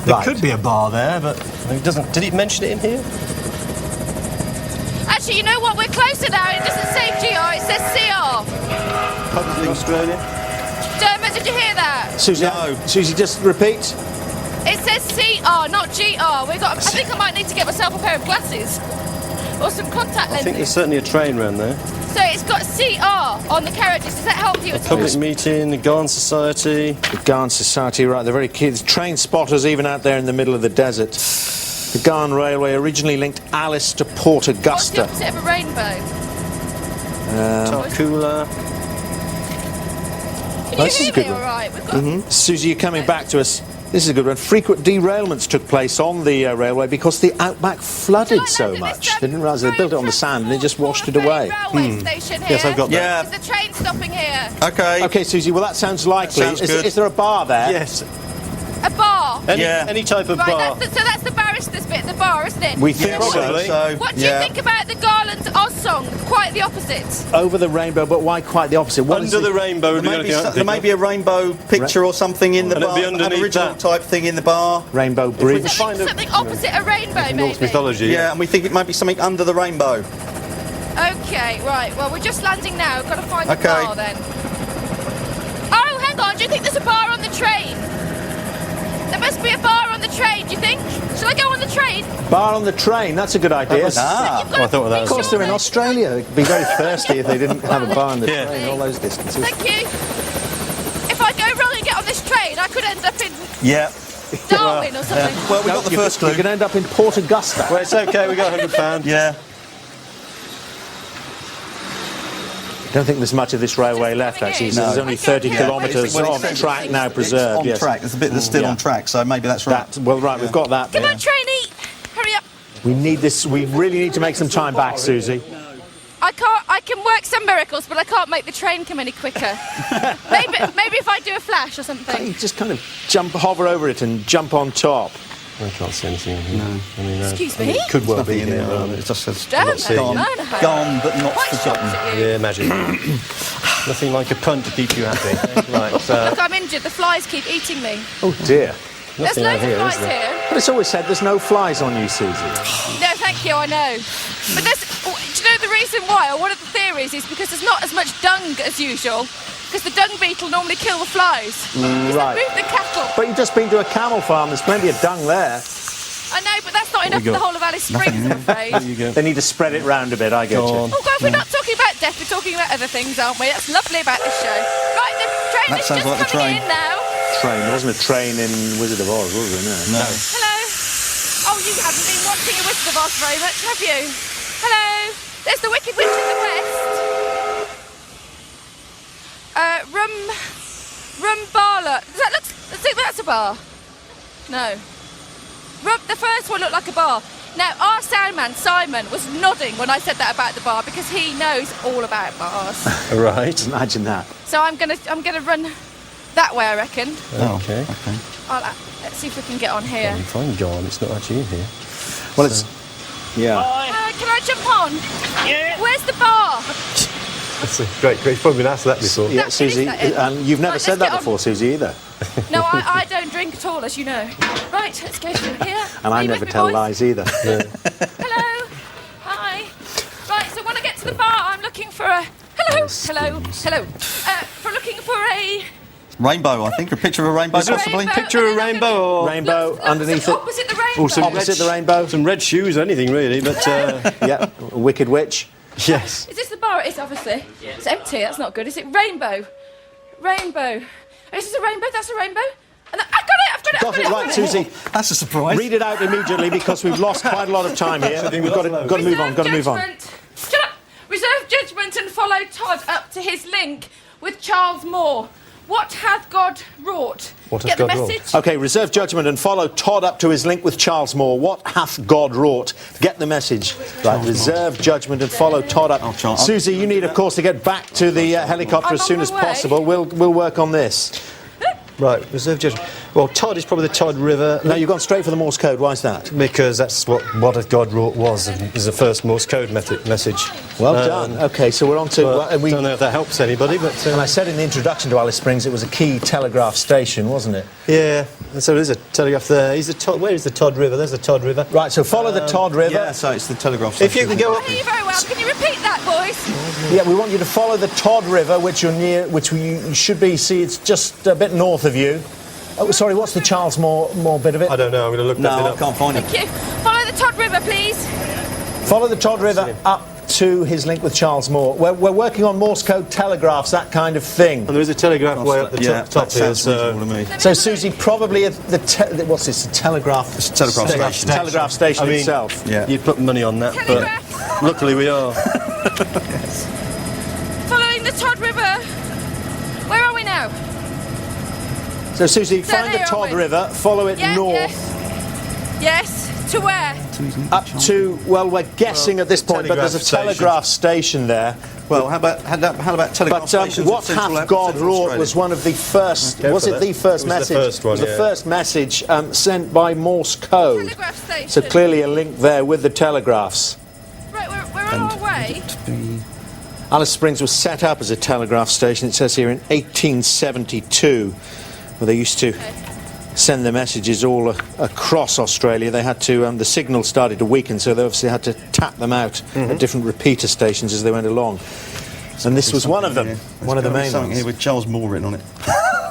There could be a bar there, but It doesn't. Did it mention it in here? Actually, you know what? We're closer now. It doesn't say GR, it says CR. Probably Australia. Dermot, did you hear that? Susie, Susie, just repeat. It says CR, not GR. I think I might need to get myself a pair of glasses. Or some contact I think there's lenses. certainly a train round there. So it's got CR on the carriages. Does that help you at all? Public meeting, the Garden Society. The Garn Society, right, they're very keen. There's train spotters even out there in the middle of the desert. The Garn Railway originally linked Alice to Port What's the Augusta. opposite of a rainbow? Tarcoola. Can this is you a hear good me one. all right? We've got... Susie, you're coming back to us. This is a good one. Frequent derailments took place on the railway because the outback flooded so much. They didn't realise they built it on the sand and it just washed it away. Railway station here. Yes, I've got that. Yeah. There's a train stopping here. Okay. Okay, Susie, well, that sounds likely. Sounds good. Is there a bar there? Yes. A bar. Any type of Right, bar. so that's the barrister's bit, the bar, isn't it? We think Yeah, so. so, What do you yeah. think about the Garland Oz song? Quite the opposite. Over the rainbow, but why quite the opposite? What is Under the rainbow. There may be a rainbow picture or something in the And it'll bar, be an underneath original that. type thing in the bar. Rainbow Bridge. Something opposite a rainbow, maybe. Norse mythology. Yeah, and we think it might be something under the rainbow. Okay, right. Well, we're just landing now. Got to find the Okay. bar then. Oh, hang on. Do you think there's a bar on the train? There must be a bar on the train. Do you think? Shall I go on the train? Bar on the train, that's a good idea. You've got I thought that Of was... course, they're in Australia. They'd be very thirsty if they didn't have a bar on the Yeah. train, all those distances. Thank you. If I go wrong and get on this train, I could end up in Yeah. Darwin or something. Well, we got the first You're clue. going to end up in Port Augusta. Well, it's okay, we got £100. Yeah. I don't think there's much of this railway left, actually. So there's only 30 Yeah. kilometres Well, of it's- track now It's preserved. on yes. track. There's a bit that's still Yeah. on track, so maybe that's right. Well, right, we've got that. Come on, trainee. Hurry up. We need this. We really need to make some time back, Susie. I can work some miracles, but I can't make the train come any quicker. maybe if I do a flash or something. You just kind of hover over it and jump on top. I can't see anything in here. I mean, Excuse I mean, me? it could well Nothing be in here. there. It just says Damn it, gone, no. gone but not Quite shocked forgotten. at you. Yeah, magic. Nothing like a punt to keep you happy. Right, so Look, I'm injured. The flies keep eating me. Oh dear. There's nothing out loads of here, flies is there? here. But it's always said there's no flies on you, Susie. No, thank you, I know. But do you know the reason why, or one of the theories, is because there's not as much dung as usual, because the dung beetle normally kill the flies. Because right. they move the cattle. But you've just been to a camel farm. There's plenty of dung there. I know, but that's not enough for the whole of Alice Springs, I'm afraid. there you go. They need to spread it round a bit. I get Go you. on. Oh, God, we're not talking about death, we're talking about other things, aren't we? That's lovely about this show. Right, the train That is sounds just like the coming train. in now. Train. There wasn't a train in Wizard of Oz, was there? No. Hello. Oh, you haven't been watching A Wizard of Oz very much, have you? Hello. There's the Wicked Witch in the West. Rumbala. Does that look? I think that's a bar. No. The first one looked like a bar. Now, our soundman, Simon, was nodding when I said that about the bar because he knows all about bars. Right. Imagine that. So I'm gonna run that way, I reckon. Okay. Let's see if we can get on here. You find John, it's not actually in here. Well, it's. Yeah. Can I jump on? Yeah. Where's the bar? That's great. You've probably been asked that before. Yeah, That Susie. is that. And you've never Right, said let's that get on. before, Susie, either. No, I don't drink at all, as you know. Right, let's go through here. And I Are you never with me, tell boys? lies either. Hello. Hi. Right, so when I get to the bar, I'm looking for a... Hello. Hello. Looking for a... Rainbow, I think. A picture of a rainbow, possibly. Rainbow. Picture of a rainbow or Rainbow underneath it. Opposite the rainbow. Oh, some Opposite the rainbow. some red shoes, anything really, but Yeah. Wicked Witch. yes. Is this the bar? It is, obviously. It's empty, that's not good. Is it rainbow? Rainbow. Is this a rainbow? That's a rainbow? And I got it! I've got it! Got it right, Susie. That's a surprise. Read it out immediately because we've lost quite a lot of time here. We've got to move on. Got to move on. Shut up! Reserve judgment and follow Todd up to his link with Charles Moore. What hath God wrought? What hath Get the God wrought? message? Okay, reserve judgment and follow Todd up to his link with Charles Moore. What hath God wrought? Get the message. Right, reserve judgment and follow Todd up. Charles. Susie, you need, of course, to get back to the helicopter I'm as soon on as my way. possible. We'll work on this. Right, reserve judgment. Well, Todd is probably the Todd River. No, you've gone straight for the Morse code. Why is that? Because that's what God wrought was the first Morse code message. Well done. Okay, so we're on to... Well, and we- don't know if that helps anybody, but and I said in the introduction to Alice Springs it was a key telegraph station, wasn't it? yeah. And so there's a telegraph there. Where is the Todd River? There's the Todd River. Right, so follow the Todd River. Yeah, so it's the telegraph If station. you can go I up. hear you very well. Can you repeat that, boys? Yeah, we want you to follow the Todd River, which you're near, which you should be. See, it's just a bit north of you. Oh, sorry, what's the Charles Moore bit of it? I don't know. I'm going to look that bit No, I up. can't find it. Thank you. Follow the Todd River, please. Follow the Todd River up to his link with Charles Moore. We're working on Morse code telegraphs, that kind of thing. And there is a telegraph way up the top that here. sounds reasonable to me. So, Susie, probably what's this? A telegraph? It's a telegraph station. Telegraph station I mean, itself. Yeah. You'd put money on that, Telegraph. but luckily we are. Following the Todd River. Where are we now? So, Susie, So find the there, Todd aren't we? River, follow it Yeah, north. yes. Yes. To where? Up to, well, we're guessing at this point, but there's a telegraph telegraph station there. Well, how about telegraph But stations? what in Central hath God Central wrought Australia? was one of the first. Go Was for it that. the first It was the message? first one, It was the yeah. first message sent by Morse code. Telegraph station. So clearly a link there with the telegraphs. Right, we're on our way. Alice Springs was set up as a telegraph station, it says here, in 1872, where they used to send the messages all across Australia. They had to, the signal started to weaken, so they obviously had to tap them out at different repeater stations as they went along. And this was one of them, one of the main something ones. here with Charles Moore written on it.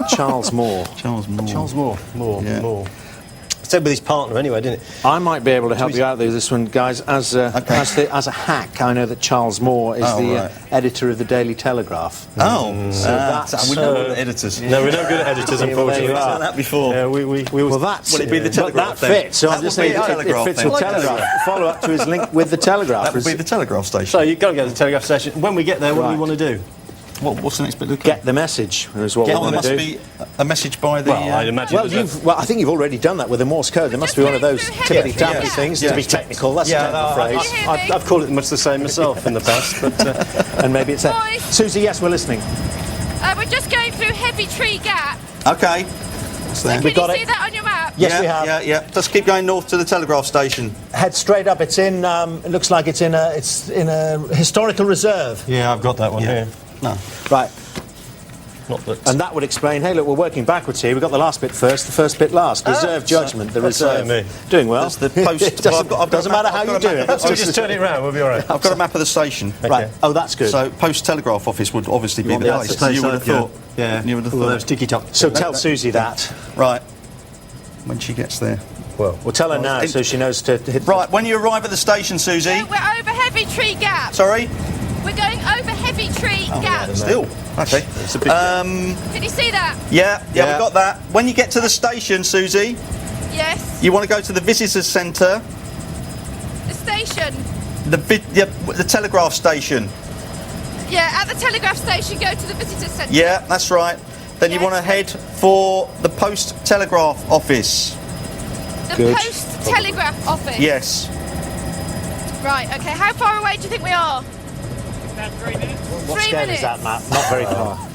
Charles Moore. Charles Moore. Charles Moore. Yeah. More. Said with his partner anyway, didn't it? I might be able to help you out with this one, guys. As a hack, I know that Charles Moore is the right. editor of the Daily Telegraph. Oh, that's, we know all the editors. No, we're not good at editors, Yeah, well, there unfortunately. you We've are. done that before. Yeah, we Well, that's Will it be the but Telegraph that then? fits. So I'm That just would be saying the it Telegraph fits then. with Telegraph. Follow up to his link with the Telegraph. That would be the telegraph station. So you've got to go to the telegraph station. When we get there, what do Right. we want to do? What's the next bit? Get the message is what we there want must to do. be a message by the... Well, I'd imagine. Well, I think you've already done that with the Morse code. There must be one of those tippity tappy things to be technical. That's a technical phrase. Can you hear me? I've called it much the same myself in the past, but And maybe it's that. Boys. Susie, yes, we're listening. We're just going through Heavy Tree Gap. Okay. What's there? Can We've got you it. see that on your map? Yes, yeah, we have. Yeah. Just keep going north to the telegraph station. Head straight up. It's in. It looks like it's in a historical reserve. yeah, I've got that one here. No. Right. Not that. And that would explain, hey, look, we're working backwards here. We've got the last bit first, the first bit last. Reserve judgment, the that's reserve. like me. Doing well. That's the post- It doesn't, well, I've got doesn't a map- matter how I've you got do a it. map. So just turn it round, we'll be all right. I've got a map of the station. Right. Oh, that's good. So post telegraph office would obviously be want the the place. outside You would have thought. Yeah. You would have All thought. those ticky-tock. So tell Susie that. Right. When she gets there. Well, We'll tell her now it- so she knows to hit. Right. When you arrive at the station, Susie. No, we're over Heavy Tree Gap. Sorry. We're going over Heavy Tree Gap. Still. Okay. it's a big. Can you see that? Yeah. Yeah. We've got that. When you get to the station, Susie, Yes. you want to go to the visitors centre, The station. the telegraph station. Yeah, at the telegraph station, go to the visitor centre. Yeah, that's right. Then you Yes. want to head for the post telegraph office. The Good. Post Telegraph Office. Yes. Right, okay. How far away do you think we are? What 3 scale minutes. is that, Matt? Not very far. Have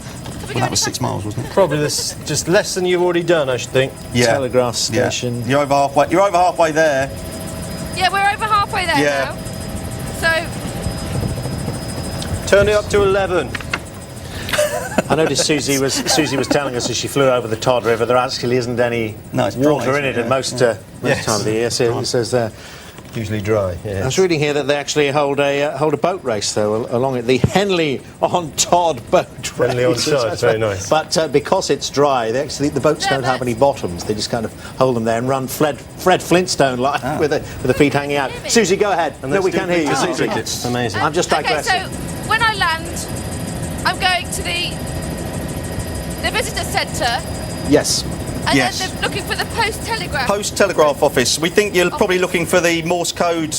we Well, got that was 6 miles, wasn't it? Probably this, just less than you've already done, I should think. Yeah. Telegraph Yeah. station. You're over halfway. You're over halfway there. Yeah, we're over halfway there Yeah. now. So, Turn it up to 11. I noticed Susie was telling us as she flew over the Todd River there actually isn't any No, it's dry, water in isn't it it? at most Yes. time of the year. So it says there. Usually dry. I Yeah. was reading here that they actually hold a boat race though along it, the Henley on Todd boat race. Henley on Todd, very nice. But because it's dry, the boats No, don't have but- any bottoms. They just kind of hold them there and run Fred Flintstone like with the feet hanging out. Susie, go ahead. And No, they we still can hear you, do Susie. crickets. Amazing. I'm just okay, digressing. so when I land, I'm going to the visitor centre, Yes. and Yes. then they're looking for the Post Telegraph. Post telegraph office. We think you're probably looking for the Morse code.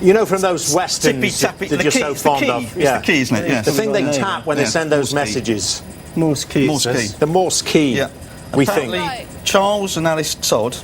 You know from those westerns Tippy-tappy- that the you're key- so it's the fond key. of. It's the key, isn't it? Yes. The thing they Yeah. tap when they Yeah, send those Morse key. messages. Morse key. Morse it says. key. The Morse key, Yeah. we Apparently, think. Right. Charles and Alice Todd